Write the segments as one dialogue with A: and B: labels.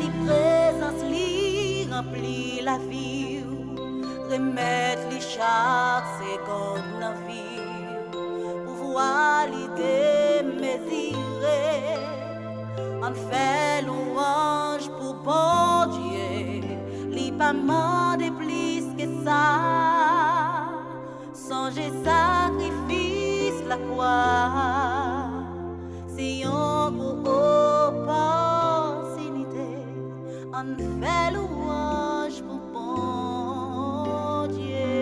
A: si présence li remplit la vie, remettre li chaque seconde dans vie, pouvoir l'idée mesurer, on fait louange pour bon Dieu, li pas mandé plus que ça, songez sacrifice la croix, si on pour opportunité, on fait louange pour bon Dieu.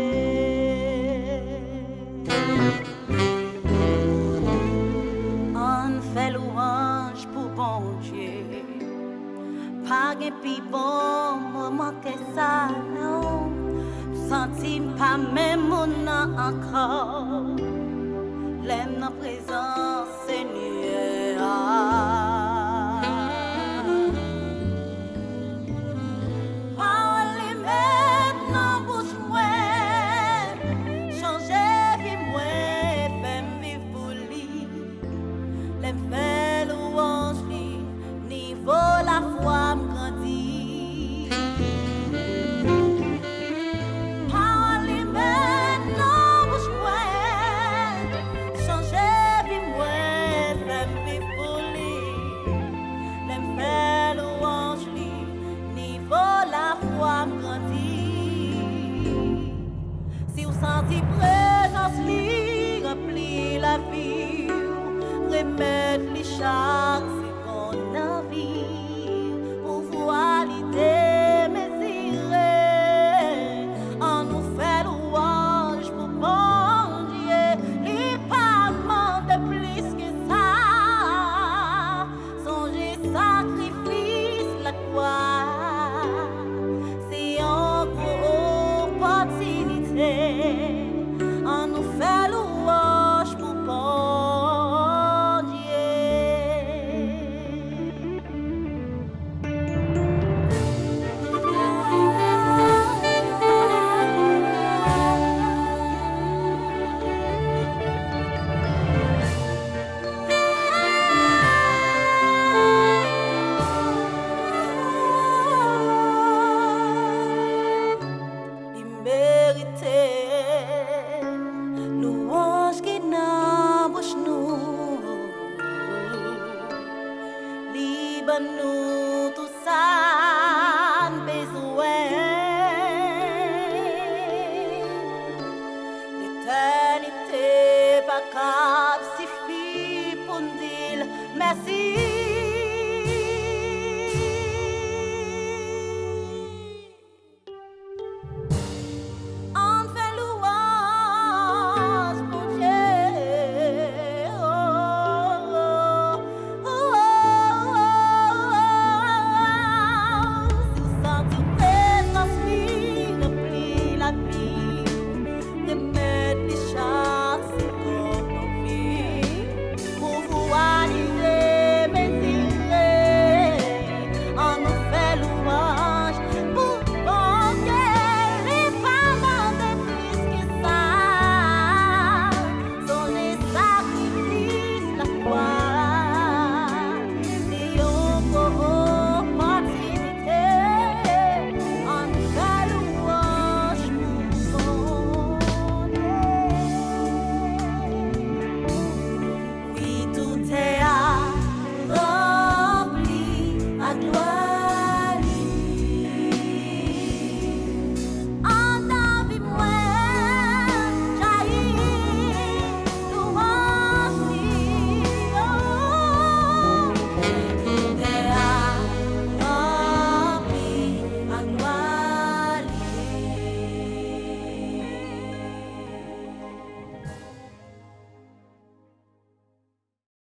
A: On fait louange pour bon Dieu. Pas de plus bon moment que ça, non. Senti pas même mon nom encore. L'aime en présence, Seigneur. Parole maintenant, bouche moi. Changer vie moi, fais-moi vivre pour lui. L'aime fait louange lui, niveau la foi m'grandit. Parole maintenant, bouche moi. Changer vie moi, fais-moi vivre pour lui. L'aime fait louange lui, niveau la foi m'grandit. Si vous sentez présence li remplit la vie, remettre li chaque seconde dans vie, pouvoir l'idée mesurer, on nous fait louange pour bon Dieu, li pas demande plus que ça, songez sacrifice la croix, c'est encore opportunité, on nous fait louange pour bon Dieu. Mérité, louange qui n'a bouche nous, libre nous tout ça besoin. L'éternité pas cap suffit pour nous dire merci.